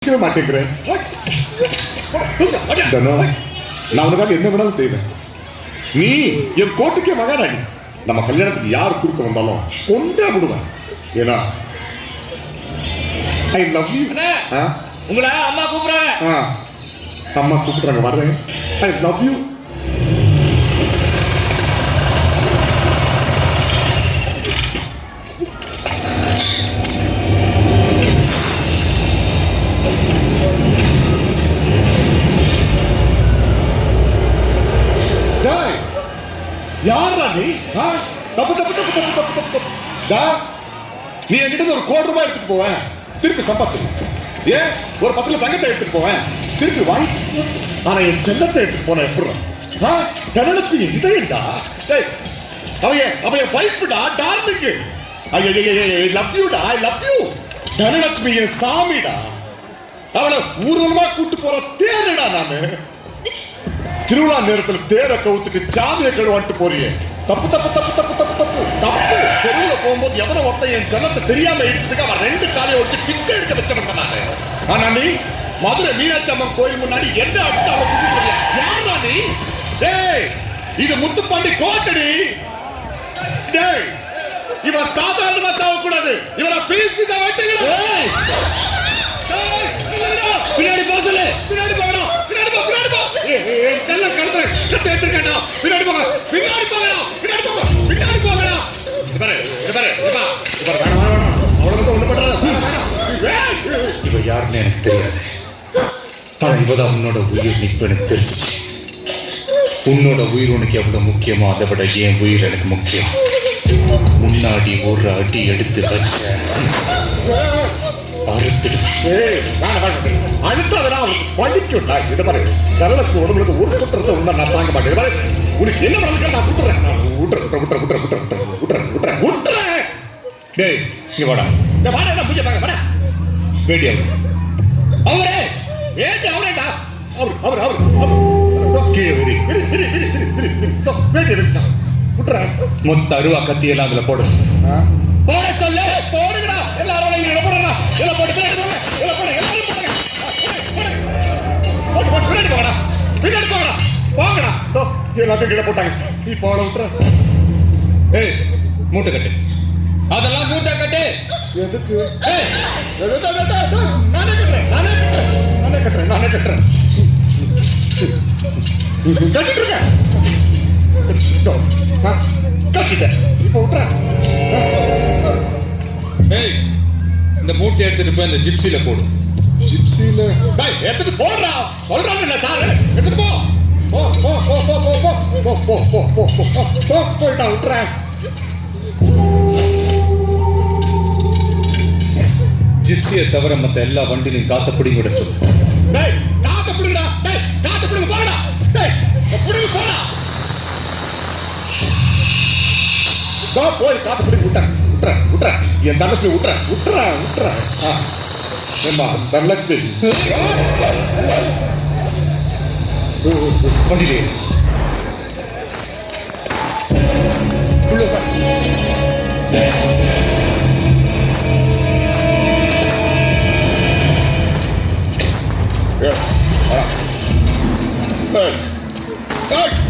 மாட்டேங்கிறேன். நான் உனக்காக என்ன வேணாலும் செய்வேன். நீ என் கோட்டுக்கே மகாராணி. நம்ம கல்யாணத்துக்கு யார் குறுக்க வந்தாலும் கொண்டே விடுவேன். ஏன்னா ஐ லவ் யூ. உங்களை அம்மா கூப்பிடுறாங்க. அம்மா கூப்பிடுறாங்க, வர்றேன். ஐ லவ் யூ. யாரா நீ? தப்பு தப்பு தப்பு தப்பு தப்பு தப்பு தப்பு. நீ என்கிட்ட ஒரு கோடி ரூபாய் எடுத்துட்டு போவேன், திருப்பி சம்பாதிச்சு. ஏன் ஒரு 10 தங்கத்தை எடுத்துட்டு போவேன், திருப்பி வாங்கி. ஆனா என் செல்லத்தை எடுத்துட்டு போன எப்படி தனலட்சுமி இதயண்டா. அவன் வைஃப்டா, டார்லிங். ஐ லவ் யூடா, ஐ லவ் யூ. தனலட்சுமி என் சாமிடா. அவளை ஊர்வலமா கூட்டு போற தேருடா நானு. திருவிழா நேரத்தில் தேரை கவுத்துட்டு சாமியை கழுவான்ட்டு போறியே. தப்பு தப்பு தப்பு தப்பு தப்பு தப்பு தப்பு. தெருவில் போகும்போது எவனை ஒருத்தன் என் ஜனத்தை தெரியாம இடிச்சதுக்கு அவன் 2 காலையை வச்சு பிச்சை எடுக்க வச்சவன் நானு. ஆனா நீ மதுரை மீனாட்சி அம்மன் கோயில் முன்னாடி என்ன அடிச்சு அவன் கூப்பிட்டு யாரா நீ? டேய், இது முத்துப்பாண்டி கோட்டடி. டேய், இவன் சாதாரணமா சாவக்கூடாது. இவனை பீஸ் பீஸா வெட்டுங்களா. பின்னாடி போக சொல்லு. பின்னாடி போகணும், பின்னாடி போ, பின்னாடி போ. செல்ல கடத்தை கட்டி வச்சிருக்கேன்டா. பின்னாடி போங்க, பின்னாடி போகணும், பின்னாடி போங்க, பின்னாடி போகணும். இது பாரு, இது பாரு, இது பாரு. இது பாரு, வேணாம் வேணாம் வேணாம். அவ்வளவு ஒண்ணு பண்றாரு. இவ யாருன்னு எனக்கு தெரியாது. ஆனா இவதான் உன்னோட உயிர் நிற்பு எனக்கு தெரிஞ்சிச்சு. உன்னோட உயிர் உனக்கு எவ்வளவு முக்கியமோ அதை விட என் உயிர் எனக்கு முக்கியம். முன்னாடி ஒரு அடி எடுத்து வச்ச உடம்புக்கு ஒரு குற்றத்தை உண்டா நான் தாங்க மாட்டேன். உனக்கு என்ன பண்ண நான் விட்டுறேன். நான் விட்டுறேன். டேய், இங்க வாடா. இந்த வாடா, என்ன பூஜை பாக்க வாடா. வேடி அவரே வேடி அவரேடா. அவர் மொத்த அருவா கத்தியெல்லாம் அதுல போட போட சொல்லு. போடுங்கடா எல்லாரும். எல்லாத்தையும் கீழே போட்டாங்க. இப்போ அவளை விட்டுற. ஏய், மூட்டை கட்டு. அதெல்லாம் மூட்டை கட்டு. எதுக்கு? நானே கட்டுறேன். கட்டிட்டு இருக்கேன். கட்டிட்டேன். இப்போ விட்டுறேன். ஏய், இந்த மூட்டை எடுத்துட்டு போய் இந்த ஜிப்சில போடு. ஜிப்சில எடுத்துட்டு போடுறா. சொல்றாங்க சார், எடுத்துட்டு போ. போயிட்டா விட்டுறேன். ஜிப்சியை தவிர மத்த எல்லா வண்டிலையும் காத்த பிடிங்க விட சொல்லு. காத்த பிடிங்கடா. காத்த பிடிங்க போடா. பிடிங்க போடா. போய் காத்த பிடிங்க விட்டுறேன். என் தங்கச்சி விட்டுறேன். ஏம்மா தனலட்சுமி, வண்டியிலே Hey!